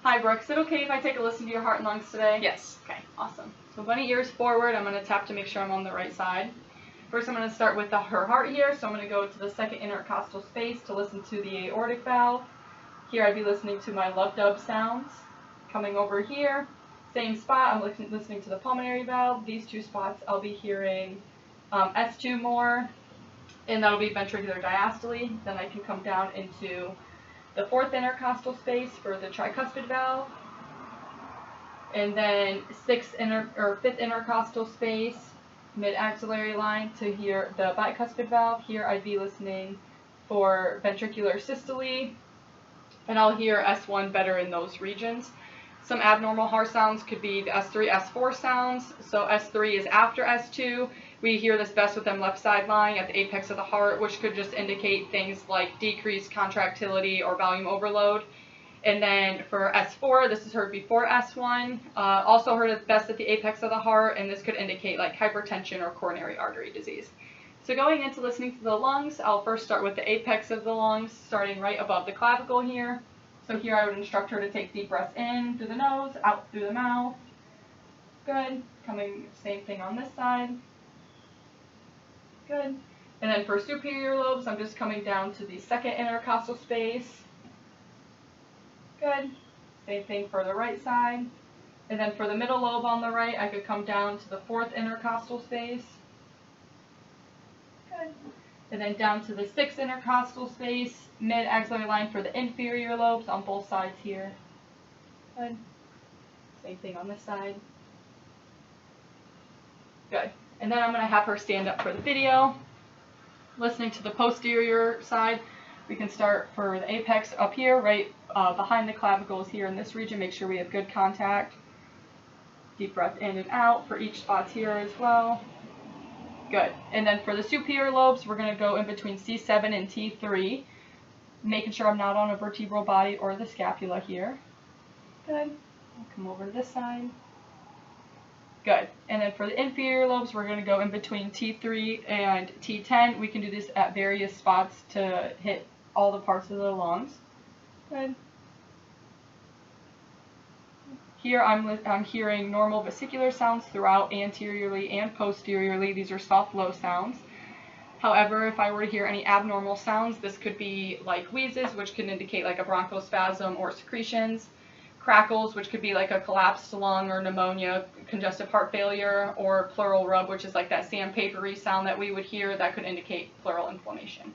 Hi Brooke, is it okay if I take a listen to your heart and lungs today? Yes. Okay, awesome. So bunny ears forward, I'm going to tap to make sure I'm on the right side. First I'm going to start with her heart here, so I'm going to go to the second intercostal space to listen to the aortic valve. Here I'd be listening to my love dub sounds. Coming over here, same spot, I'm listening to the pulmonary valve. These two spots I'll be hearing S2 more, and that'll be ventricular diastole. Then I can come down into the fourth intercostal space for the tricuspid valve, and then fifth intercostal space, mid-axillary line, to hear the bicuspid valve. Here I'd be listening for ventricular systole, and I'll hear S1 better in those regions. Some abnormal heart sounds could be the S3, S4 sounds. So S3 is after S2. We hear this best with them left side lying at the apex of the heart, which could just indicate things like decreased contractility or volume overload. And then for S4, this is heard before S1. Also heard it best at the apex of the heart, and this could indicate like hypertension or coronary artery disease. So going into listening to the lungs, I'll first start with the apex of the lungs, starting right above the clavicle here. So here I would instruct her to take deep breaths in through the nose, out through the mouth. Good. Coming, same thing on this side. Good. And then for superior lobes, I'm just coming down to the second intercostal space. Good. Same thing for the right side. And then for the middle lobe on the right, I could come down to the fourth intercostal space. Good. And then down to the sixth intercostal space, mid-axillary line for the inferior lobes on both sides here. Good. Same thing on this side. Good. And then I'm going to have her stand up for the video. Listening to the posterior side, we can start for the apex up here, right behind the clavicles here in this region. Make sure we have good contact. Deep breath in and out for each spot here as well. Good. And then for the superior lobes, we're going to go in between C7 and T3, making sure I'm not on a vertebral body or the scapula here. Good. I'll come over to this side. Good. And then for the inferior lobes, we're going to go in between T3 and T10. We can do this at various spots to hit all the parts of the lungs. Good. Here I'm hearing normal vesicular sounds throughout, anteriorly and posteriorly. These are soft, low sounds. However, if I were to hear any abnormal sounds, this could be like wheezes, which can indicate like a bronchospasm or secretions, crackles, which could be like a collapsed lung or pneumonia, congestive heart failure, or pleural rub, which is like that sandpapery sound that we would hear that could indicate pleural inflammation.